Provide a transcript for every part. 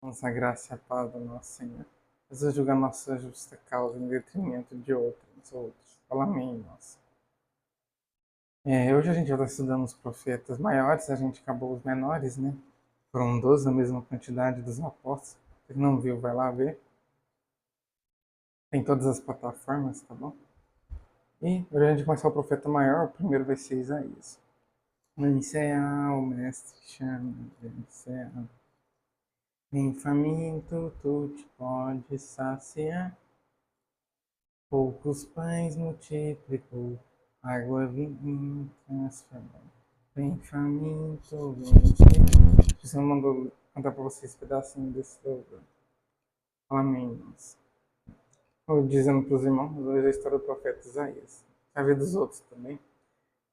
Nossa graça e a paz do nosso Senhor. Jesus julga a nossa justa causa em detrimento de outros. Fala amém, nossa. Hoje a gente já está estudando os profetas maiores, a gente acabou os menores, né? Foram 12, a mesma quantidade dos apóstolos. Quem não viu, vai lá ver. Tem todas as plataformas, tá bom? E hoje a gente começar o profeta maior, o primeiro vai ser Isaías. Iniciar, o mestre chama, iniciar. Nem faminto tu te pode saciar. Poucos pães multiplicou, água vinha transformou. Vem faminto, vem. Se eu mandou cantar pra vocês um pedacinho desse louvor. Amém. Estou dizendo para os irmãos, hoje a história do profeta Isaías. A ver dos outros também.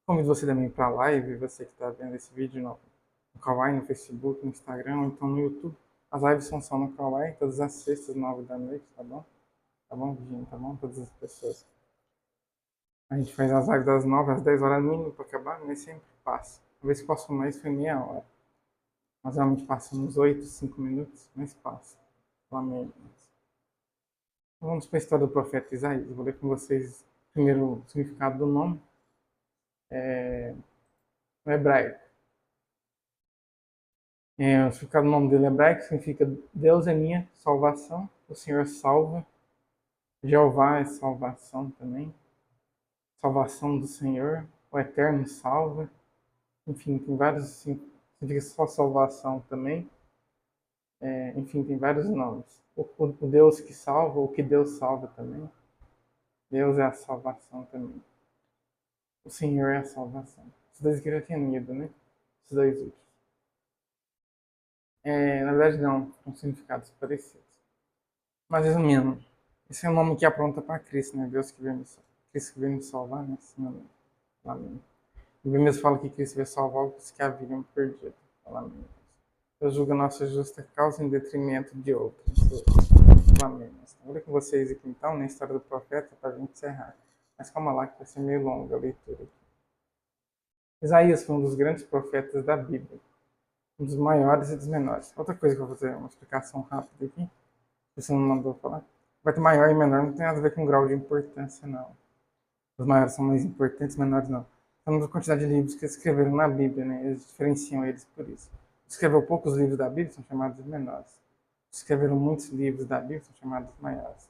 Convido você também para a live, você que está vendo esse vídeo no Kawaii, no Facebook, no Instagram, ou então no YouTube. As lives são só no Kawaii, todas as sextas, 9 da noite, tá bom? Tá bom, Virginia? Tá bom? Todas as pessoas. A gente faz as lives das 9 às 10 horas mínimo para acabar, mas sempre passa. Uma vez que passou mais foi meia hora. Mas realmente passa uns 8, 5 minutos, mas passa. Lamento. Então, vamos para a história do profeta Isaías. Eu vou ler com vocês primeiro o significado do nome. No hebraico. O significado do nome dele hebraico significa Deus é minha salvação, o Senhor salva. Jeová é salvação também. Salvação do Senhor, o Eterno salva. Enfim, tem vários, significa só salvação também. Enfim, tem vários nomes. O Deus que salva, o que Deus salva também. Deus é a salvação também. O Senhor é a salvação. Os dois que eu já tinha lido, né? Os dois últimos. Na verdade, não. São significados parecidos. Mas, resumindo, esse é o nome que apronta para Cristo, né? Deus que veio me salvar, né? Amém. A Bíblia mesmo fala que Cristo veio salvar os que haviam perdido. Amém. Deus julga nossa justa causa em detrimento de outros. Amém. Vou ler com vocês aqui então, na história do profeta, para a gente encerrar. Mas calma lá, que vai ser meio longa a leitura. Isaías foi um dos grandes profetas da Bíblia, um dos maiores e dos menores. Outra coisa que eu vou fazer uma explicação rápida aqui, se você não mandou falar. Vai ter maior e menor, não tem nada a ver com grau de importância, não. Os maiores são mais importantes, os menores não. Falando da quantidade de livros que escreveram na Bíblia, né? Eles diferenciam eles por isso. Escreveu poucos livros da Bíblia, são chamados de menores. Escreveram muitos livros da Bíblia, são chamados de maiores.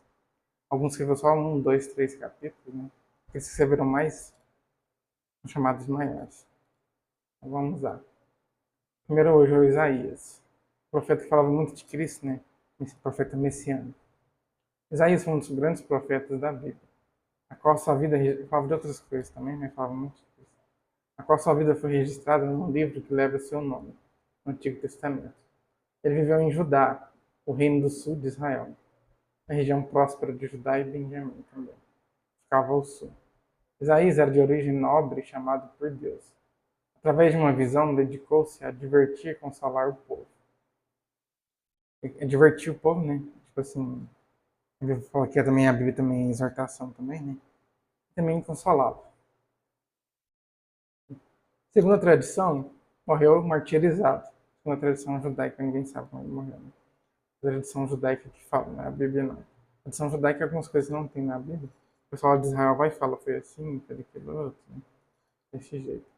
Alguns escreveram só 1, 2, 3 capítulos, né? Aqueles que escreveram mais são chamados de maiores. Então vamos lá. Primeiro hoje é o Isaías, o profeta que falava muito de Cristo, né? Esse profeta messiânico. Isaías foi um dos grandes profetas da Bíblia, a qual sua vida, falava de outras coisas também, mas falava muito de Cristo, a qual sua vida foi registrada num livro que leva seu nome, no Antigo Testamento. Ele viveu em Judá, o reino do sul de Israel, a região próspera de Judá e Benjamim também. Ficava ao sul. Isaías era de origem nobre, chamado por Deus. Através de uma visão, dedicou-se a divertir e consolar o povo. Divertir o povo, né? Tipo assim, ele fala que também a Bíblia também é exortação também, né? Também consolava. Segundo a tradição, morreu martirizado. Segundo a tradição judaica, ninguém sabe como ele morreu. Né? A tradição judaica que fala, né? A Bíblia não. A tradição judaica, algumas coisas não tem na Bíblia. O pessoal de Israel vai e fala, foi assim, foi daquele outro, né? Desse jeito.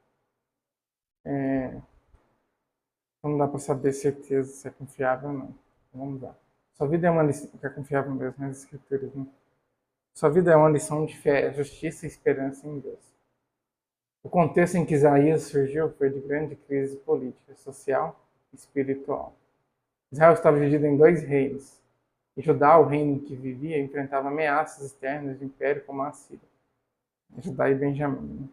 Não dá para saber certeza se é confiável ou não. Então, vamos lá. Sua vida é uma lição, que é confiável mesmo nas escrituras, né? Sua vida é uma lição de fé, justiça e esperança em Deus. O contexto em que Isaías surgiu foi de grande crise política, social e espiritual. Israel estava dividido em dois reinos. E Judá, o reino em que vivia, enfrentava ameaças externas de império como a Síria. Judá e Benjamim. Né?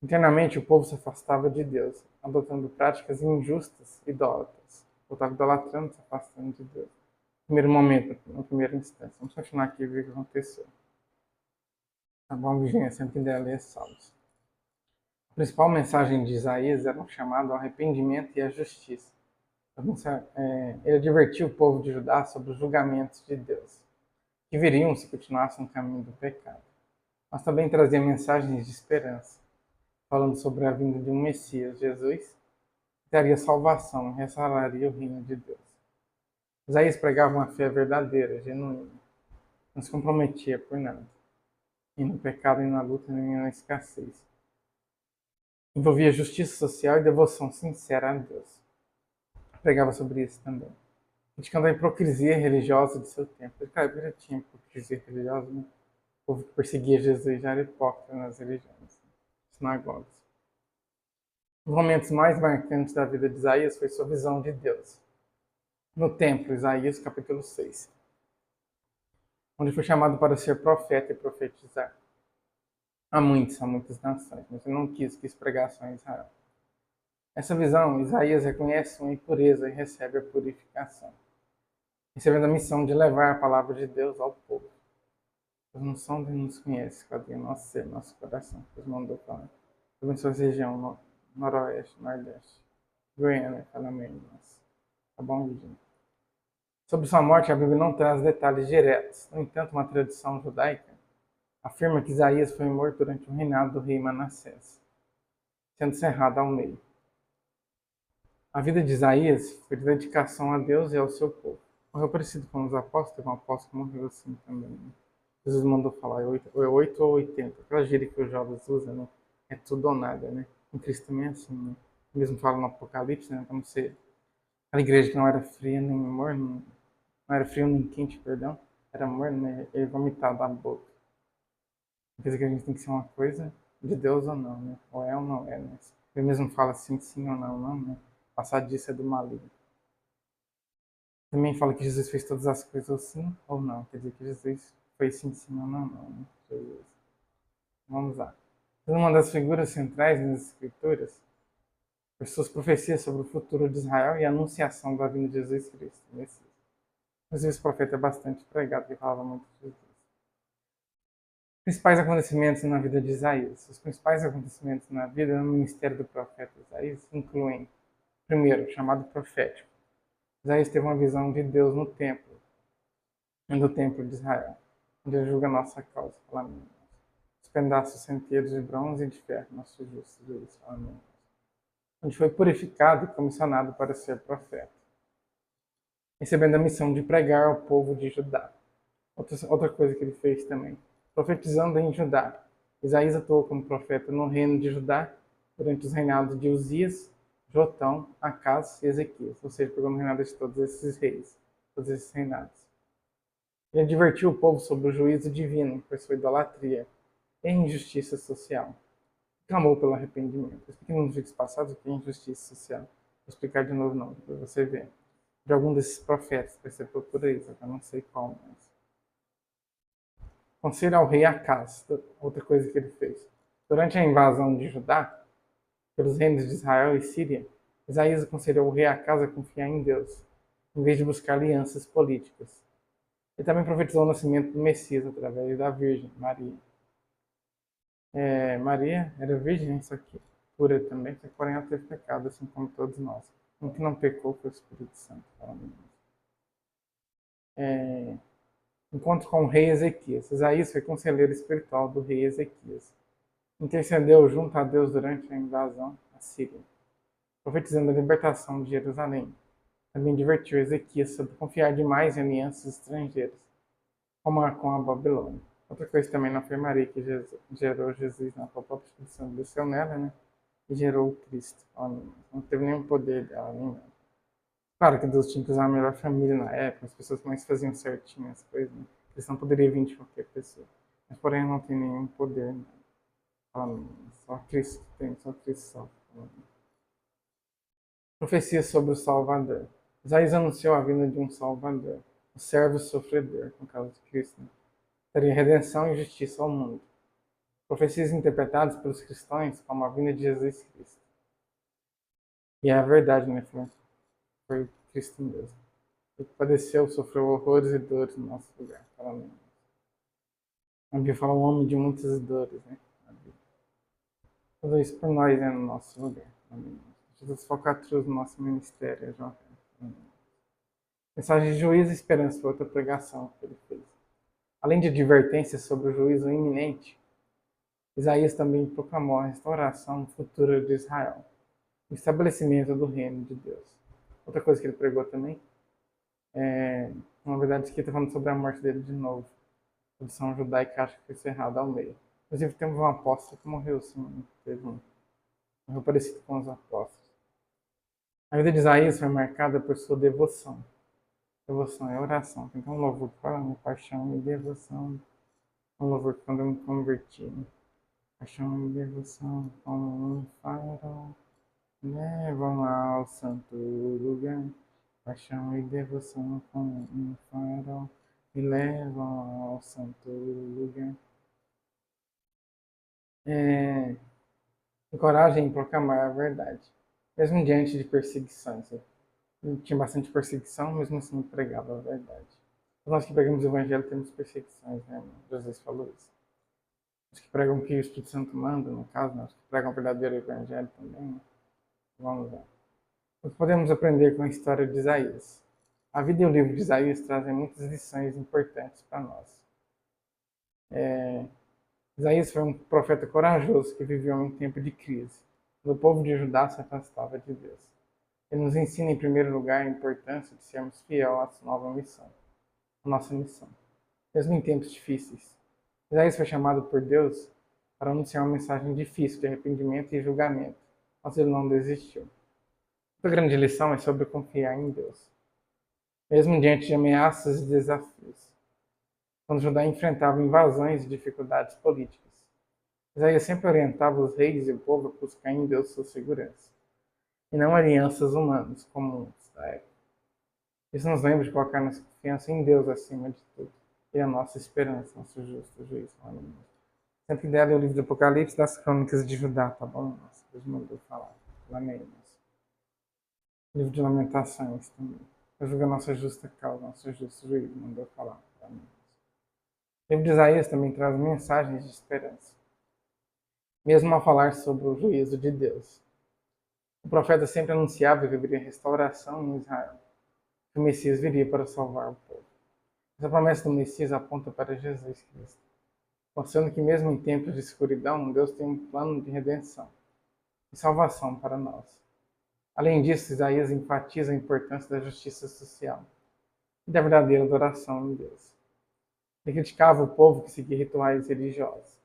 Internamente, o povo se afastava de Deus, adotando práticas injustas e idólatras. O estava idolatrando, se afastando de Deus. No primeiro momento, na primeira instância. Vamos continuar aqui e ver o que aconteceu. Tá bom, Virginia? Sempre que der ler salmos. A principal mensagem de Isaías era um chamado ao arrependimento e à justiça. Ele advertiu o povo de Judá sobre os julgamentos de Deus, que viriam se continuasse no caminho do pecado. Mas também trazia mensagens de esperança, falando sobre a vinda de um Messias, Jesus, que daria salvação e restauraria o reino de Deus. Isaías pregava uma fé verdadeira, genuína. Não se comprometia por nada. Nem no pecado, nem na luta, nem na escassez. Envolvia justiça social e devoção sincera a Deus. Pregava sobre isso também. Criticando a hipocrisia religiosa de seu tempo. Naquela época já tinha hipocrisia religiosa, né? O povo que perseguia Jesus já era hipócrita nas religiões, sinagogas. Um dos momentos mais marcantes da vida de Isaías foi sua visão de Deus. No templo, Isaías capítulo 6, onde foi chamado para ser profeta e profetizar. A muitas nações, mas ele não quis pregar só em Israel. Nessa visão, Isaías reconhece uma impureza e recebe a purificação, recebendo a missão de levar a palavra de Deus ao povo. Deus não só nos conhece, cadê nosso ser, nosso coração, Deus mandou falar. Abençoa essa região, noroeste, nordeste, Goiânia, Calamém, tá bom, Virgínia? Sobre sua morte, a Bíblia não traz detalhes diretos. No entanto, uma tradição judaica afirma que Isaías foi morto durante o reinado do rei Manassés, sendo cerrado ao meio. A vida de Isaías foi de dedicação a Deus e ao seu povo. Morreu parecido com os apóstolos, um apóstolo morreu assim também. Né? Jesus mandou falar, é 8 ou 80. Aquela gíria que os jovens usam, né? É tudo ou nada, né? Em Cristo também é assim, né? Mesmo fala no Apocalipse, né? Como se aquela igreja que não era fria nem morna, não era frio nem quente, perdão, era morno, né? Ele vomitava da boca. Quer dizer que a gente tem que ser uma coisa de Deus ou não, né? Ou é ou não é, né? Ele mesmo fala assim, sim ou não, não, né? Passar disso é do maligno. Também fala que Jesus fez todas as coisas sim ou não. Quer dizer que Jesus foi sim, sim ou não, não, né? Jesus. Vamos lá. Uma das figuras centrais nas Escrituras foi suas profecias sobre o futuro de Israel e a anunciação da vinda de Jesus Cristo, Messias. Inclusive, esse profeta é bastante pregado, que falava muito de Jesus. Principais acontecimentos na vida de Isaías. Os principais acontecimentos na vida no ministério do profeta Isaías incluem, primeiro, chamado profético. Isaías teve uma visão de Deus no templo de Israel, onde ele julga a nossa causa. Amém. Os pedaços centeiros de bronze e de ferro, nosso justo Deus. Amém. Onde foi purificado e comissionado para ser profeta, recebendo a missão de pregar ao povo de Judá. Outra coisa que ele fez também, profetizando em Judá. Isaías atuou como profeta no reino de Judá durante os reinados de Uzias, Jotão, Acaz e Ezequias, ou seja, pegou no reinado de todos esses reis, todos esses reinados. Ele advertiu o povo sobre o juízo divino por sua idolatria e injustiça social. Clamou pelo arrependimento. Eu expliquei nos vídeos passados o que é injustiça social. Vou explicar de novo não, para você ver. De algum desses profetas, você procura isso, eu não sei qual, mas... Conselho ao rei Acaz, outra coisa que ele fez. Durante a invasão de Judá, pelos reinos de Israel e Síria, Isaías aconselhou o rei Acaz a confiar em Deus, em vez de buscar alianças políticas. Ele também profetizou o nascimento do Messias através da Virgem, Maria. Maria era virgem, só que pura também, porém ela teve pecado, assim como todos nós. O que não pecou foi o Espírito Santo. Encontro com o rei Ezequias. Isaías foi conselheiro espiritual do rei Ezequias. Intercedeu junto a Deus durante a invasão à Síria, profetizando a libertação de Jerusalém. Também advertiu Ezequias sobre confiar demais em alianças estrangeiras, como a com a Babilônia. Outra coisa também não foi Maria que gerou Jesus, não. A própria Espírito Santo desceu nela, né? E gerou o Cristo. Ela não teve nenhum poder dela, nem nada. Claro que Deus tinha que usar a melhor família na época, as pessoas mais faziam certinho as coisas, né? Eles não poderiam vir de qualquer pessoa. Mas, porém, não tem nenhum poder, né? Só Cristo tem, só Cristo salva. Profecia sobre o Salvador. Isaías anunciou a vinda de um Salvador, o servo sofredor, no caso de Cristo, né? Teria redenção e justiça ao mundo. Profecias interpretadas pelos cristãos como a vinda de Jesus Cristo. E é a verdade, né? Foi Cristo mesmo. Ele padeceu, sofreu horrores e dores no nosso lugar. A Bíblia fala um homem de muitas dores, né? Tudo isso por nós, né? No nosso lugar. Amém. Jesus focatruz no nosso ministério, João. Mensagem de juízo e esperança foi outra pregação que ele fez. Além de advertências sobre o juízo iminente, Isaías também proclamou a restauração futura de Israel, o estabelecimento do reino de Deus. Outra coisa que ele pregou também verdade, aqui está falando sobre a morte dele de novo. A tradição judaica acha que foi cerrada ao meio. Inclusive, temos um apóstolo que morreu, sim, morreu parecido com os apóstolos. A vida de Isaías foi marcada por sua devoção. Devoção é oração. Então, um louvor que fala, né? Paixão e devoção. Um louvor que quando eu me converti, né? Paixão e devoção, como um farol, levam ao santo lugar. Paixão e devoção, como um farol, me levam ao santo lugar. Coragem em proclamar a verdade, mesmo diante de perseguições. Tinha bastante perseguição, mesmo assim pregava a verdade. Nós que pregamos o evangelho temos perseguições, né? Jesus falou isso. Os que pregam o que o Espírito Santo manda, no caso, né? Os que pregam o verdadeiro evangelho também. Né? Vamos lá. O que podemos aprender com a história de Isaías? A vida e o livro de Isaías trazem muitas lições importantes para nós. Isaías foi um profeta corajoso que viveu em um tempo de crise, quando o povo de Judá se afastava de Deus. Ele nos ensina, em primeiro lugar, a importância de sermos fiéis à nossa missão, mesmo em tempos difíceis. Isaías foi chamado por Deus para anunciar uma mensagem difícil de arrependimento e julgamento, mas ele não desistiu. A grande lição é sobre confiar em Deus, mesmo diante de ameaças e desafios. Quando Judá enfrentava invasões e dificuldades políticas, Isaías sempre orientava os reis e o povo a buscar em Deus sua segurança, e não alianças humanas comuns da época. Isso nos lembra de colocar nossa confiança em Deus acima de tudo, e a nossa esperança, nosso justo juiz. Sempre que der o livro do Apocalipse das Crônicas de Judá, tá bom? Nossa, Deus mandou falar. Lamento. Livro de Lamentações também. Eu julgo a nossa justa causa, nosso justo juiz, mandou falar. Lamento. O livro de Isaías também traz mensagens de esperança, mesmo ao falar sobre o juízo de Deus. O profeta sempre anunciava que haveria restauração em Israel, que o Messias viria para salvar o povo. Essa promessa do Messias aponta para Jesus Cristo, mostrando que mesmo em tempos de escuridão, Deus tem um plano de redenção e salvação para nós. Além disso, Isaías enfatiza a importância da justiça social e da verdadeira adoração em Deus. Ele criticava o povo que seguia rituais religiosos,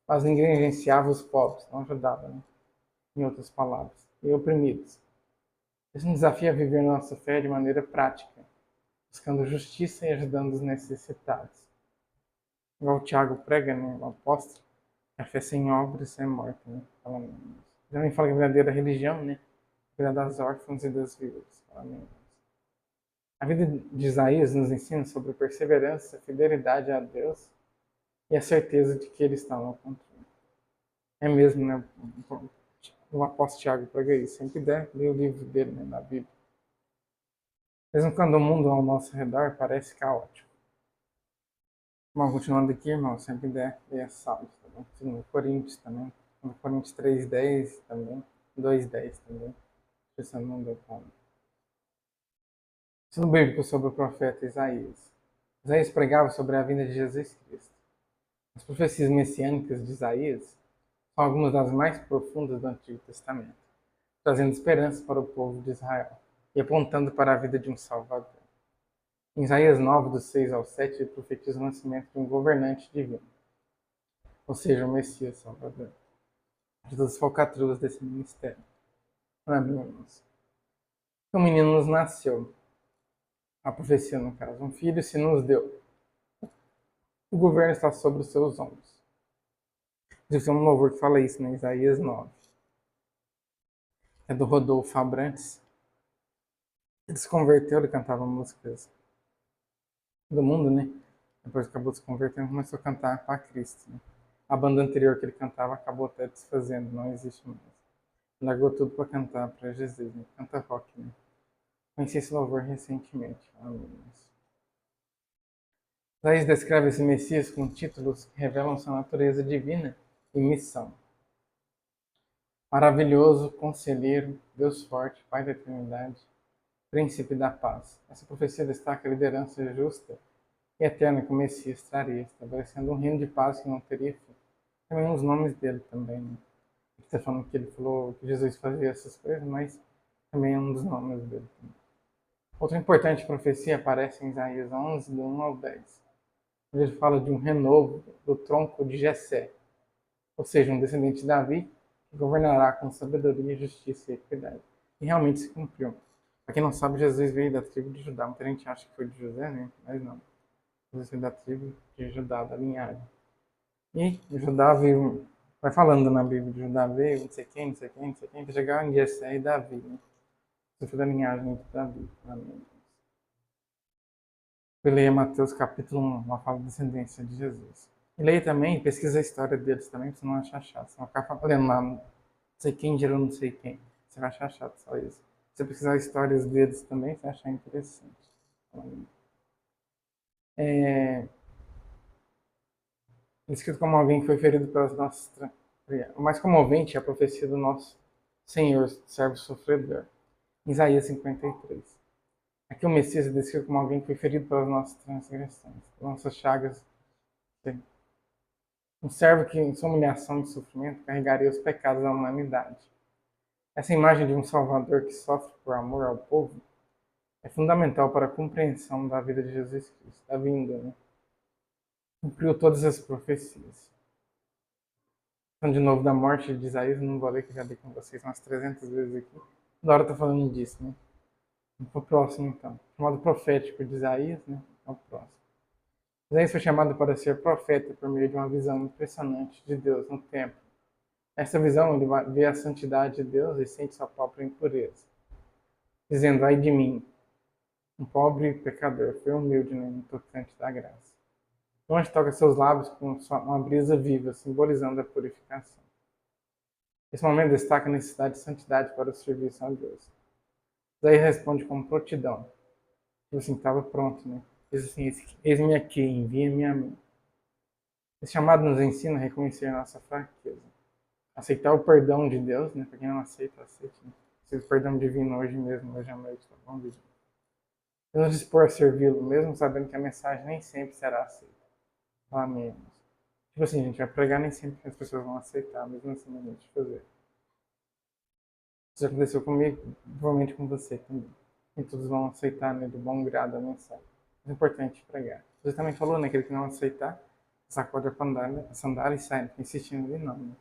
mas negligenciava os pobres, não ajudava, né? Em outras palavras, e oprimidos. Isso nos desafia a viver nossa fé de maneira prática, buscando justiça e ajudando os necessitados. Igual o Tiago prega, né, o apóstolo, a fé sem obras é morta, né? Também fala que a verdadeira religião, né, cuida das órfãos e das viúvas. A vida de Isaías nos ensina sobre perseverança, fidelidade a Deus e a certeza de que Ele está no controle. É mesmo, né? O apóstolo Tiago prega isso. Sempre der, lê o livro dele, né, na Bíblia. Mesmo quando o mundo ao nosso redor parece caótico. Bom, continuando aqui, irmão, sempre der, leia Salmos, tá bom? No Coríntios também. No Coríntios 3:10 também. 2:10 também. Pensando no meu palmo. Estudo bíblico sobre o profeta Isaías. Isaías pregava sobre a vinda de Jesus Cristo. As profecias messiânicas de Isaías são algumas das mais profundas do Antigo Testamento, trazendo esperança para o povo de Israel e apontando para a vida de um Salvador. Em Isaías 9, dos 6 ao 7, ele profetiza o nascimento de um governante divino, ou seja, o Messias Salvador. Jesus as falcatruas desse ministério. Amém, irmãos. Um menino nos nasceu, a profecia no caso, um filho se nos deu. O governo está sobre os seus ombros. Existe um louvor que fala isso, né? Isaías 9. É do Rodolfo Abrantes. Ele se converteu, ele cantava músicas do mundo, né? Depois acabou se convertendo, começou a cantar para Cristo. Né? A banda anterior que ele cantava acabou até desfazendo, não existe mais. Largou tudo para cantar para Jesus, né? Canta rock, né? Conheci esse louvor recentemente. Isaías descreve esse Messias com títulos que revelam sua natureza divina e missão. Maravilhoso, conselheiro, Deus forte, Pai da eternidade, Príncipe da paz. Essa profecia destaca a liderança justa e eterna que o Messias traria, estabelecendo um reino de paz que não teria fim. Também os nomes dele também, né? Está falando que ele falou que Jesus fazia essas coisas, mas também é um dos nomes dele. Outra importante profecia aparece em Isaías 11, do 1 ao 10. Ele fala de um renovo do tronco de Jessé, ou seja, um descendente de Davi, que governará com sabedoria, justiça e equidade. E realmente se cumpriu. Para quem não sabe, Jesus veio da tribo de Judá. Muita gente acha que foi de José, né? Mas não. Jesus veio da tribo de Judá, da linhagem. E Judá veio, vai falando na Bíblia de Judá veio, não sei quem, não sei quem, não sei quem, para chegar em Jessé e Davi, né? Você foi da linhagem de Davi. Amém. Eu leia Mateus capítulo 1, uma fala da descendência de Jesus. E leia também, pesquisa a história deles também, pra você não achar chato. Você não ficar lendo lá, não sei quem gerou não sei quem. Você vai achar chato só isso. Se você pesquisar histórias deles também, você vai achar interessante. É, descrito como alguém que foi ferido pelas nossas... O mais comovente é a profecia do nosso Senhor, servo sofredor. Isaías 53. Aqui o Messias é descrito como alguém que foi ferido pelas nossas transgressões, pelas nossas chagas. Um servo que, em sua humilhação e sofrimento, carregaria os pecados da humanidade. Essa imagem de um Salvador que sofre por amor ao povo é fundamental para a compreensão da vida de Jesus Cristo, da vinda, né? Cumpriu todas as profecias. Então, de novo, da morte de Isaías, não vou ler, que já li com vocês umas 300 vezes aqui. Da hora tá falando disso, né? Vamos pro próximo, então. Chamado profético de Isaías, né? É o próximo. Isaías foi chamado para ser profeta por meio de uma visão impressionante de Deus no templo. Nessa visão, ele vê a santidade de Deus e sente sua própria impureza, dizendo: ai de mim, um pobre pecador, foi humilde no tocante da graça. Onde toca seus lábios com uma brisa viva, simbolizando a purificação. Esse momento destaca a necessidade de santidade para o serviço a Deus. Daí responde com prontidão. Tipo assim, estava pronto, né? Diz assim: eis-me aqui, envia-me a mim. Esse chamado nos ensina a reconhecer a nossa fraqueza. Aceitar o perdão de Deus, né? Para quem não aceita, aceite. Né? Aceita o perdão divino hoje mesmo, hoje à noite, tá bom, vídeo? E nos dispor a servi-lo, mesmo sabendo que a mensagem nem sempre será aceita. Amém. Tipo assim, a gente vai pregar, nem sempre as pessoas vão aceitar, mesmo assim a gente fazer. Isso já aconteceu comigo, provavelmente com você também. E todos vão aceitar, né, de bom grado a mensagem. É importante pregar. Você também falou, né, aquele que não aceitar, sacode a sandália e sai, insistindo ali não, né?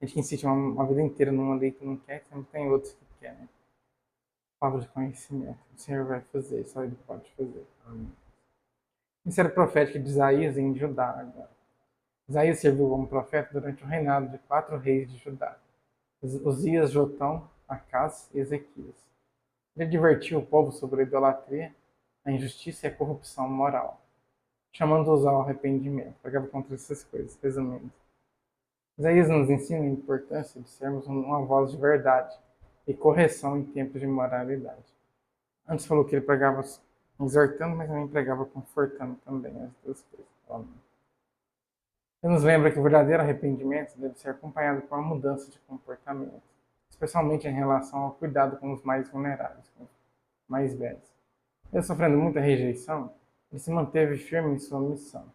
A gente que insiste uma vida inteira numa lei que não quer, sempre tem outros que querem. Né? Palavra de conhecimento. O Senhor vai fazer, só Ele pode fazer. Amém. Ministério profético de Isaías em Judá agora. Isaías serviu como profeta durante o reinado de 4 reis de Judá: Uzias, Jotão, Acás e Ezequias. Ele advertiu o povo sobre a idolatria, a injustiça e a corrupção moral, chamando-os ao arrependimento. Pregava contra essas coisas, resumindo. Isaías nos ensina a importância de sermos uma voz de verdade e correção em tempos de imoralidade. Antes falou que ele pregava exortando, mas também pregava confortando também, as duas coisas. Ele nos lembra que o verdadeiro arrependimento deve ser acompanhado por uma mudança de comportamento, especialmente em relação ao cuidado com os mais vulneráveis, com os mais velhos. Ele sofrendo muita rejeição, ele se manteve firme em sua missão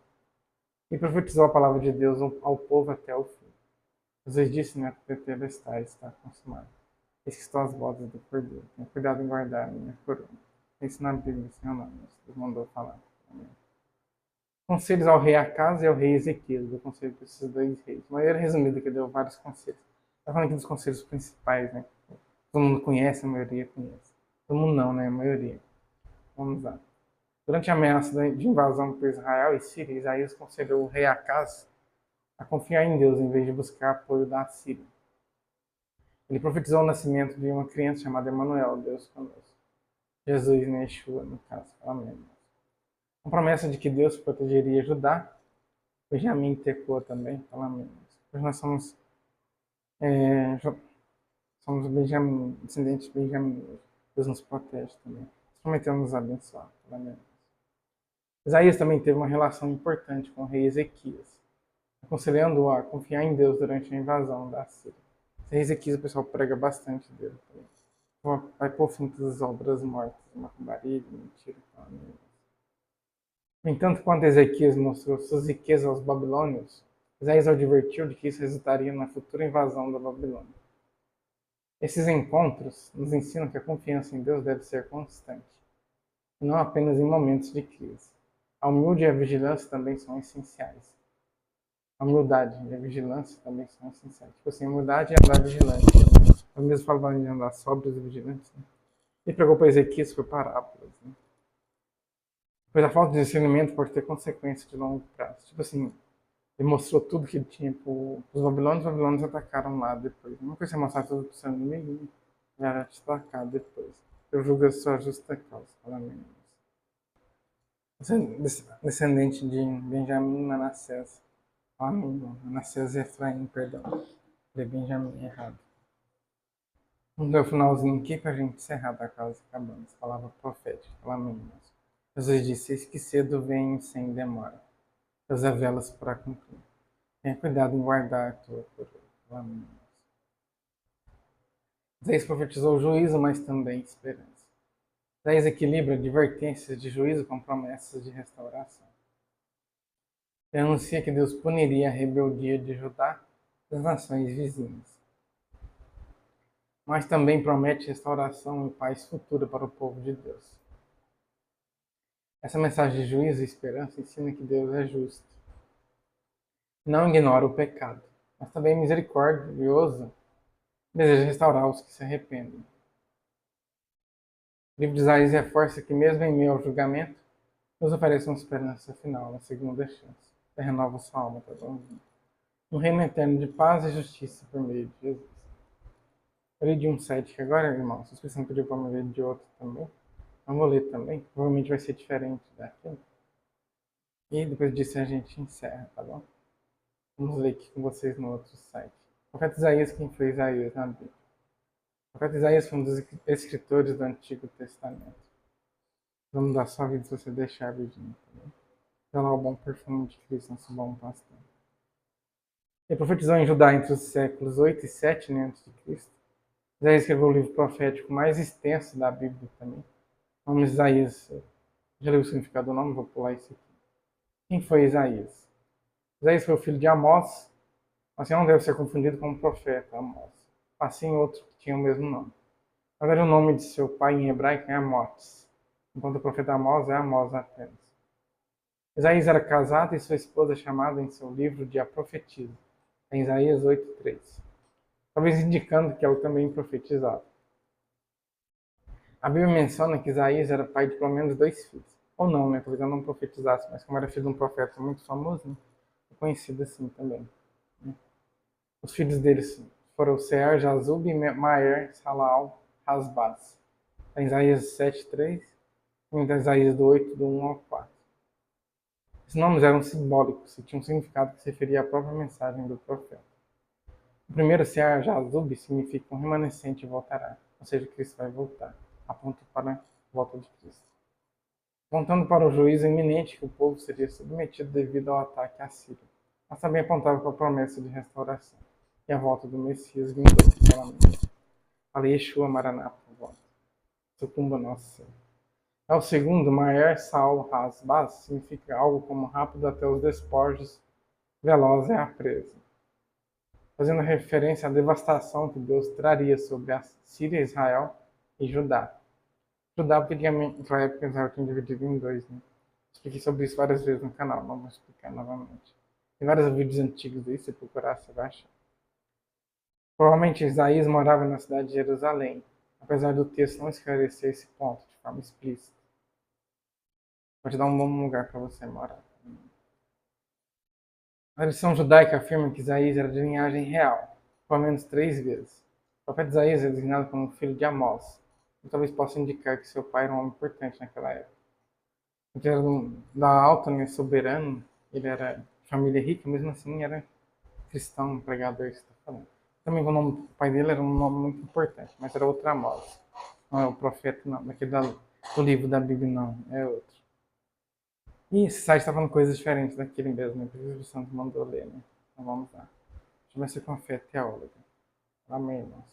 e profetizou a palavra de Deus ao povo até o fim. Jesus disse, né, que está consumado. Esses estão as bodas do Cordeiro. Tenha cuidado em guardar a minha coroa. Isso na Bíblia, Senhor, não. Deus mandou falar. Amém. Conselhos ao rei Acaz e ao rei Ezequias. Eu conselho para esses dois reis. De maneira resumida, que deu vários conselhos. Está falando aqui dos conselhos principais, né? Todo mundo conhece, a maioria conhece. Todo mundo não, né? A maioria. Vamos lá. Durante a ameaça de invasão por Israel e Síria, Isaías aconselhou o rei Acaz a confiar em Deus em vez de buscar apoio da Síria. Ele profetizou o nascimento de uma criança chamada Emanuel, Deus conosco. Jesus, né? Yeshua, no caso. Amém. Com a promessa de que Deus protegeria Judá, Benjamim e Tecoa também. Amém. Pois nós somos, somos Benjamim, descendentes de Benjamim. Deus nos protege também. Prometeu nos abençoar. Amém. Isaías também teve uma relação importante com o rei Ezequias, aconselhando-o a confiar em Deus durante a invasão da Síria. Ezequias, o pessoal prega bastante dele também. Vai pôr fim todas as obras mortas, macumbaria, mentira. No entanto, quando Ezequias mostrou suas riquezas aos babilônios, Isaías advertiu de que isso resultaria na futura invasão da Babilônia. Esses encontros nos ensinam que a confiança em Deus deve ser constante. e não apenas em momentos de crise. A humilde e a vigilância também são essenciais. A humildade e a vigilância também são essenciais. Tipo assim, a humildade é andar vigilante. Eu mesmo falo de andar sóbrios e vigilantes. Né? E pregou para Ezequias por parábolas. Né? Pois a falta de discernimento pode ter consequências de longo prazo. Tipo assim, ele mostrou tudo que ele tinha para os babilônios atacaram lá depois. Não foi você mostrar tudo para o seu inimigo, já era te atacar depois. Eu julgo a sua justa causa, pelo menos. Descendente de Benjamim e Manassés. Amém. Manassés e Efraim, perdão. De Benjamim, errado. Vamos ver o finalzinho aqui para a gente encerrar da casa acabando. Palavra profética. Amém. Jesus disse: Eis que cedo venho sem demora. As velas para cumprir. Tenha cuidado em guardar a tua coroa. Amém. Isaías profetizou juízo, mas também esperança. Isaías equilibra advertências de juízo com promessas de restauração. Ele anuncia que Deus puniria a rebeldia de Judá das nações vizinhas. Mas também promete restauração e paz futura para o povo de Deus. Essa mensagem de juízo e esperança ensina que Deus é justo. Não ignora o pecado, mas também misericordioso, deseja restaurar os que se arrependem. O livro de Isaías reforça que mesmo em meio ao julgamento, Deus oferece uma esperança final, uma segunda chance. E renova sua alma, tá bom? Um reino eterno de paz e justiça por meio de Jesus. Eu li de um site que agora, irmão, se você não pediu para me ler de outro também, eu vou ler também. Provavelmente vai ser diferente daqui. E depois disso a gente encerra, tá bom? Vamos ler aqui com vocês no outro site. O profeta Isaías, quem foi Isaías na Bíblia? O profeta Isaías foi um dos escritores do Antigo Testamento. Vamos dar sua vida se você deixar a Virgínia, tá bom? Pelo o bom perfume de Cristo, nosso bom pastor. Ele profetizou em Judá entre os séculos 8 e 7 antes de Cristo. Isaías escreveu o livro profético mais extenso da Bíblia também. O nome de Isaías, já leu o significado do nome, vou pular isso aqui. Quem foi Isaías? Isaías foi o filho de Amós, mas não deve ser confundido com o profeta Amós. Assim, outro que tinha o mesmo nome. Agora, o nome de seu pai em hebraico é Amós, enquanto o profeta Amós é Amós apenas. Isaías era casado e sua esposa é chamada em seu livro de A Profetisa, em Isaías 8:3. Talvez indicando que ela também profetizava. A Bíblia menciona que Isaías era pai de pelo menos 2 filhos. Ou não, né? Talvez ela não profetizasse, mas como era filho de um profeta muito famoso, né? É conhecido assim também. Né? Os filhos deles foram Sear, Jazub, Maer, Salal, Hasbaz. Em Isaías 7:3 e em Isaías 8, do 1 ao 4. Esses nomes eram simbólicos e tinham um significado que se referia à própria mensagem do profeta. O primeiro Sear, Jazub, significa um remanescente voltará, ou seja, Cristo vai voltar. Aponta para a volta de Cristo. Apontando para o juízo iminente que o povo seria submetido devido ao ataque assírio. Mas também apontava para a promessa de restauração e a volta do Messias vindouro. Fala Yeshua Maranata, volta. Sucumba nosso Senhor. O segundo, Maer Sal Hasbaz, significa algo como rápido até os despojos, veloz é a presa. Fazendo referência à devastação que Deus traria sobre a Síria, Israel e Judá. Judá, porque naquela época Israel tinha dividido em dois, né? Expliquei sobre isso várias vezes no canal, não vou explicar novamente. Tem vários vídeos antigos aí, se procurar, você vai achar. Provavelmente Isaías morava na cidade de Jerusalém, apesar do texto não esclarecer esse ponto de forma explícita. Vou te dar um bom lugar para você morar. A tradição judaica afirma que Isaías era de linhagem real, pelo menos 3 vezes. O profeta Isaías é designado como filho de Amós, e talvez possa indicar que seu pai era um homem importante naquela época. Ele era da alta, né, soberano, ele era de família rica, mesmo assim era cristão, um pregador que você está falando. Também o nome do pai dele era um nome muito importante, mas era outro Amós. Não é o profeta, não, daquele do livro da Bíblia, não, é outro. E esse site está falando coisas diferentes daquele mesmo, né? Por isso o Santos mandou ler, né? Então vamos lá. Deixa eu ver se com a fé teóloga. Amém, irmãos.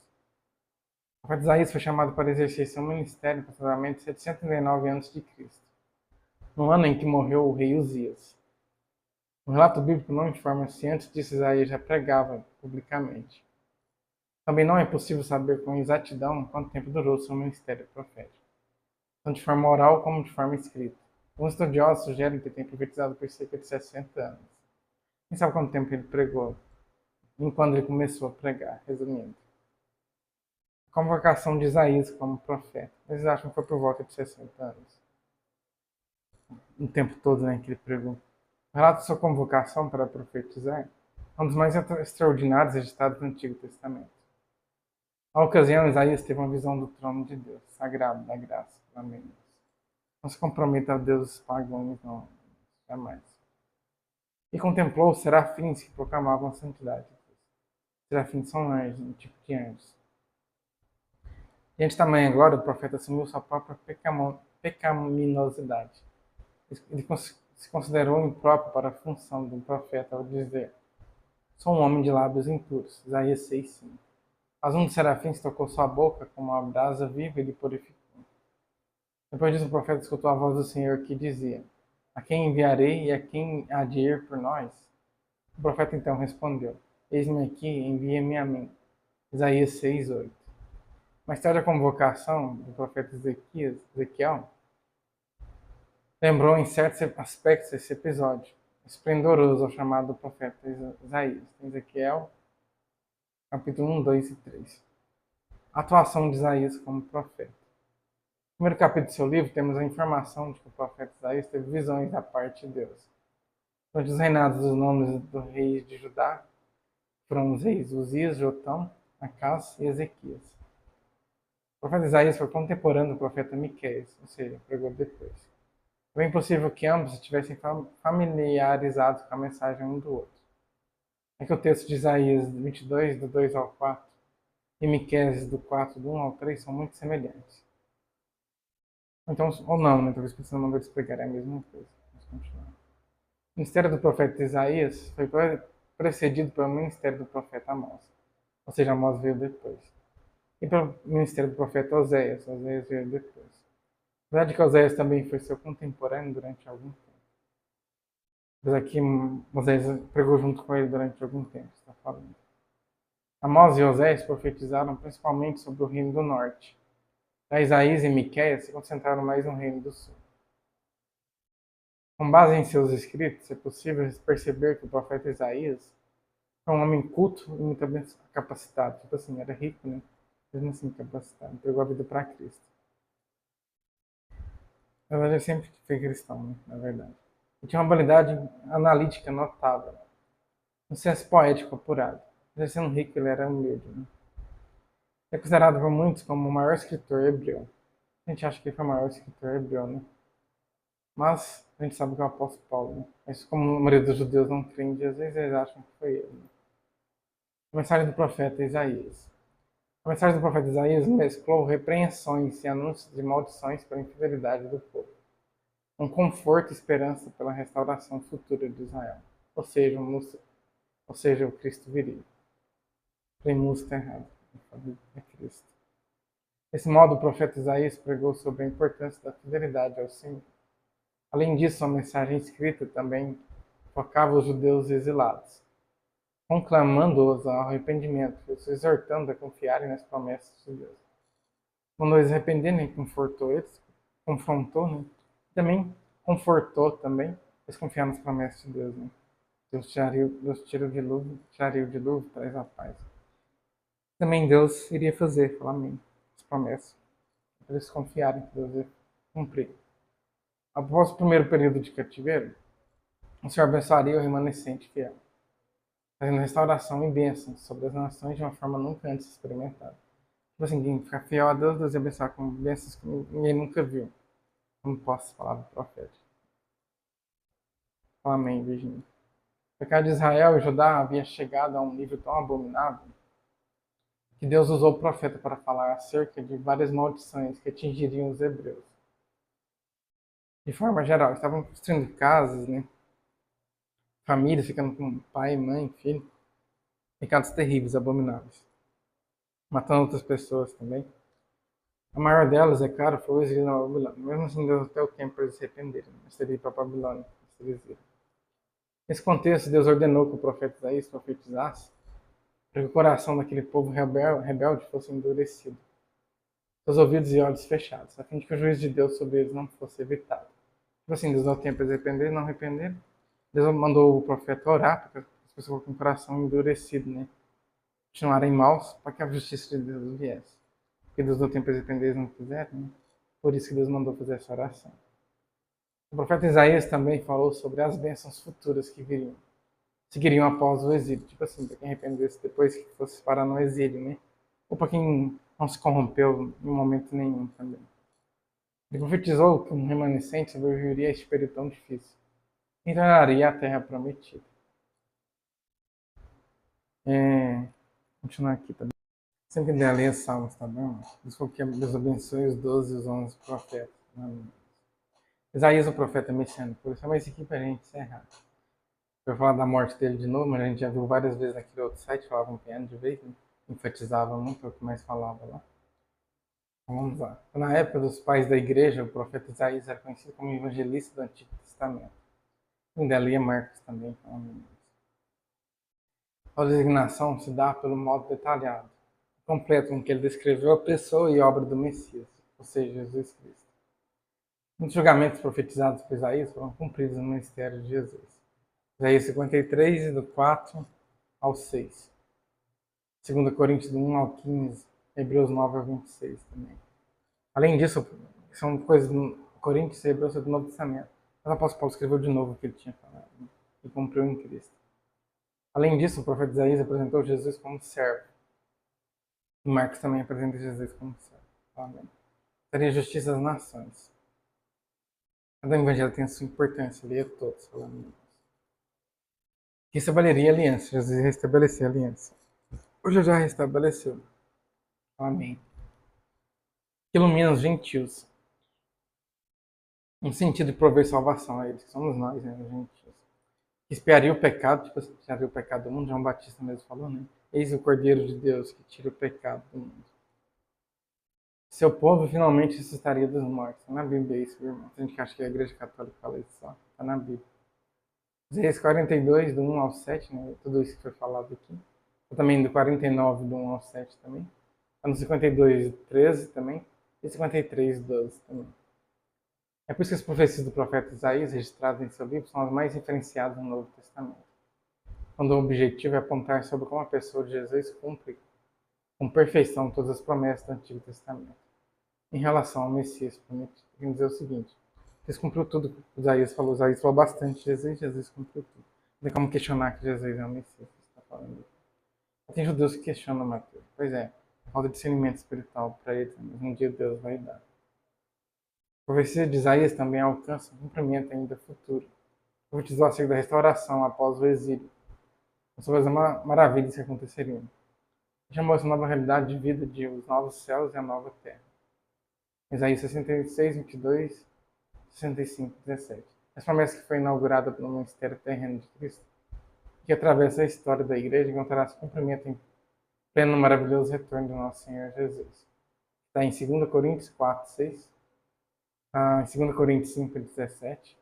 O profeta Isaías foi chamado para exercer seu ministério em aproximadamente 739 a.C., no ano em que morreu o rei Uzias. O relato bíblico não informa se antes disso Isaías já pregava publicamente. Também não é possível saber com exatidão quanto tempo durou seu ministério profético. tanto de forma oral como de forma escrita. Alguns estudiosos sugerem que ele tenha profetizado por cerca de 60 anos. Quem sabe quanto tempo ele pregou? E quando ele começou a pregar, resumindo. A convocação de Isaías como profeta. Eles acham que foi por volta de 60 anos. O tempo todo, né, que ele pregou. O relato de sua convocação para profetizar é um dos mais extraordinários registrados no Antigo Testamento. Na ocasião, Isaías teve uma visão do trono de Deus, sagrado, da graça. Amém. Não se comprometa a deuses pagãos, não. Jamais. E contemplou os serafins que proclamavam a santidade. Os serafins são anjos, um tipo de anjos. Diante da tamanha glória, o profeta assumiu sua própria pecaminosidade. Ele se considerou impróprio para a função de um profeta ao dizer: sou um homem de lábios impuros. Isaías 6:5. Mas um dos serafins tocou sua boca com uma brasa viva e lhe purificou. Depois disso, o profeta escutou a voz do Senhor que dizia: a quem enviarei e a quem há de ir por nós? O profeta então respondeu: eis-me aqui, envia-me a mim. Isaías 6:8. Mais tarde, a convocação do profeta Ezequiel lembrou em certos aspectos esse episódio esplendoroso ao chamado profeta Isaías. Ezequiel, capítulo 1, 2 e 3. A atuação de Isaías como profeta. No primeiro capítulo do seu livro, temos a informação de que o profeta Isaías teve visões da parte de Deus. Durante os reinados dos nomes dos reis de Judá, foram os reis Uzias, Jotão, Acás e Ezequias. O profeta Isaías foi contemporâneo do profeta Miqueias, ou seja, pregou depois. É bem possível que ambos estivessem familiarizados com a mensagem um do outro. É que o texto de Isaías 22, do 2 ao 4, e Miqueias do 4, do 1 ao 3, são muito semelhantes. Então, ou não, né? Talvez pensando não deles pregarem a mesma coisa. Vamos continuar. O ministério do profeta Isaías foi precedido pelo ministério do profeta Amós. Ou seja, Amós veio depois. E pelo ministério do profeta Oséias. Oséias veio depois. Apesar de que Oséias também foi seu contemporâneo durante algum tempo. Apesar que Oséias pregou junto com ele durante algum tempo, está falando. Amós e Oséias profetizaram principalmente sobre o reino do norte. Já Isaías e Miqueias se concentraram mais no reino do sul. Com base em seus escritos, é possível perceber que o profeta Isaías foi um homem culto e muito capacitado. Tipo assim, era rico, né? Mesmo assim, capacitado. Entregou a vida para Cristo. Na verdade, ele sempre foi cristão, né? Na verdade. Ele tinha uma habilidade analítica notável. Um senso poético apurado. Já sendo rico, ele era humilde, né? É considerado por muitos como o maior escritor hebreu. A gente acha que ele foi o maior escritor hebreu, né? Mas a gente sabe que é o apóstolo Paulo, né? Mas como a maioria dos judeus não crê em Jesus, eles acham que foi ele. Né? A mensagem do profeta Isaías. A mensagem do profeta Isaías mesclou repreensões e anúncios de maldições pela infidelidade do povo. Um conforto e esperança pela restauração futura de Israel. Ou seja, o Cristo viria. Falei música errado. É Cristo. Desse modo, o profeta Isaías pregou sobre a importância da fidelidade ao Senhor. Além disso, a mensagem escrita também focava os judeus exilados, conclamando-os ao arrependimento, os exortando a confiarem nas promessas de Deus. Quando eles arrependerem, confrontou eles, também confortou também, eles confiaram nas promessas de Deus. Né? Deus tira o dilúvio, traz a paz. Também Deus iria fazer, falar amém, as promessas, para eles confiarem que Deus ia cumprir. Após o primeiro período de cativeiro, o Senhor abençoaria o remanescente fiel, fazendo restauração e bênçãos sobre as nações de uma forma nunca antes experimentada. Tipo assim, quem ficar fiel a Deus, Deus ia abençoar com bênçãos que ninguém nunca viu. Como posso falar do profeta? Fala amém, Virginia. O pecado de Israel e Judá havia chegado a um nível tão abominável que Deus usou o profeta para falar acerca de várias maldições que atingiriam os hebreus. De forma geral, estavam construindo casas, né? Famílias ficando com pai, mãe, filho. Pecados terríveis, abomináveis. Matando outras pessoas também. A maior delas, é claro, foi o exílio na Babilônia. Mesmo assim, deu até o tempo para eles se arrependerem. Eles teriam ido para a Babilônia, nesse contexto, Deus ordenou que o profeta Isaías profetizasse para que o coração daquele povo rebelde fosse endurecido. seus ouvidos e olhos fechados, a fim de que o juízo de Deus sobre eles não fosse evitado. Tipo assim, Deus não tem para arrepender, não arrepender. Deus mandou o profeta orar para as pessoas com o coração endurecido, né? Continuarem maus para que a justiça de Deus viesse. Porque Deus não tem para arrepender, eles não quiserem, né? Por isso que Deus mandou fazer essa oração. O profeta Isaías também falou sobre as bênçãos futuras que viriam. Seguiriam após o exílio. Tipo assim, para quem arrependesse depois que fosse parar no exílio, né? Ou para quem não se corrompeu em momento nenhum também. Ele profetizou que um remanescente sobreviveria a este período tão difícil. E entraria a terra prometida. Continuar aqui também. Sempre que ler Salmos, tá bom? Deus falou que Deus abençoe os 12 e os 11 profetas. Isaías, o profeta messiânico. Por isso, mas isso aqui pra gente encerrar. Eu vou falar da morte dele de novo, mas a gente já viu várias vezes naquele outro site, falava um piano de vez, né? Enfatizava muito, é o que mais falava lá. Então, vamos lá. Na época dos pais da igreja, o profeta Isaías era conhecido como evangelista do Antigo Testamento. Ainda lia Marcos também. A designação se dá pelo modo detalhado, completo com que ele descreveu a pessoa e obra do Messias, ou seja, Jesus Cristo. Muitos julgamentos profetizados por Isaías foram cumpridos no ministério de Jesus. Isaías 53, do 4 ao 6. 2 Coríntios do 1 ao 15, Hebreus 9 ao 26 também. Além disso, são coisas do Coríntios e Hebreus do Novo Testamento. Mas o apóstolo Paulo escreveu de novo o que ele tinha falado, né? E cumpriu em Cristo. Além disso, o profeta Isaías apresentou Jesus como servo. E Marcos também apresenta Jesus como servo. Amém. Seria justiça das nações. Cada evangelho tem a sua importância, leia todos, falando isso. Restabeleceria a aliança. Jesus restabeleceu a aliança. Hoje já restabeleceu. Amém. Que ilumina os gentios. No sentido de prover salvação a eles, que somos nós, né, os gentios. Que expiaria o pecado, tipo assim, tiraria o pecado do mundo. João Batista mesmo falou, né? Eis o Cordeiro de Deus que tira o pecado do mundo. Seu povo finalmente ressuscitaria dos mortos. Está na Bíblia isso, irmão. A gente acha que a Igreja Católica fala isso só. Está na Bíblia. Isaías 42, do 1 ao 7, né? Tudo isso que foi falado aqui. Também do 49, do 1 ao 7 também. Está no 52, 13 também. E 53, 12 também. É por isso que as profecias do profeta Isaías, registradas em seu livro, são as mais referenciadas no Novo Testamento. Quando o objetivo é apontar sobre como a pessoa de Jesus cumpre com perfeição todas as promessas do Antigo Testamento. Em relação ao Messias prometido, eu dizer o seguinte: Jesus cumpriu tudo que Isaías falou. Isaías falou bastante de Jesus, Jesus cumpriu tudo. Não tem como questionar que Jesus é o Messias. Está falando. Tem judeus que questionam Mateus. Pois é, falta de discernimento espiritual para eles, mas um dia Deus vai dar. A profecia de Isaías também alcança um cumprimento ainda futuro. Profetizou acerca da restauração após o exílio, sobre as maravilhas que aconteceriam. Chamou essa nova realidade de vida de os novos céus e a nova terra. Isaías 66, 22, 65, 17. Essa promessa que foi inaugurada pelo ministério terreno de Cristo, que atravessa a história da igreja, encontrará seu cumprimento em pleno maravilhoso retorno do nosso Senhor Jesus. Está em 2 Coríntios 4, 6, em 2 Coríntios 5, 17,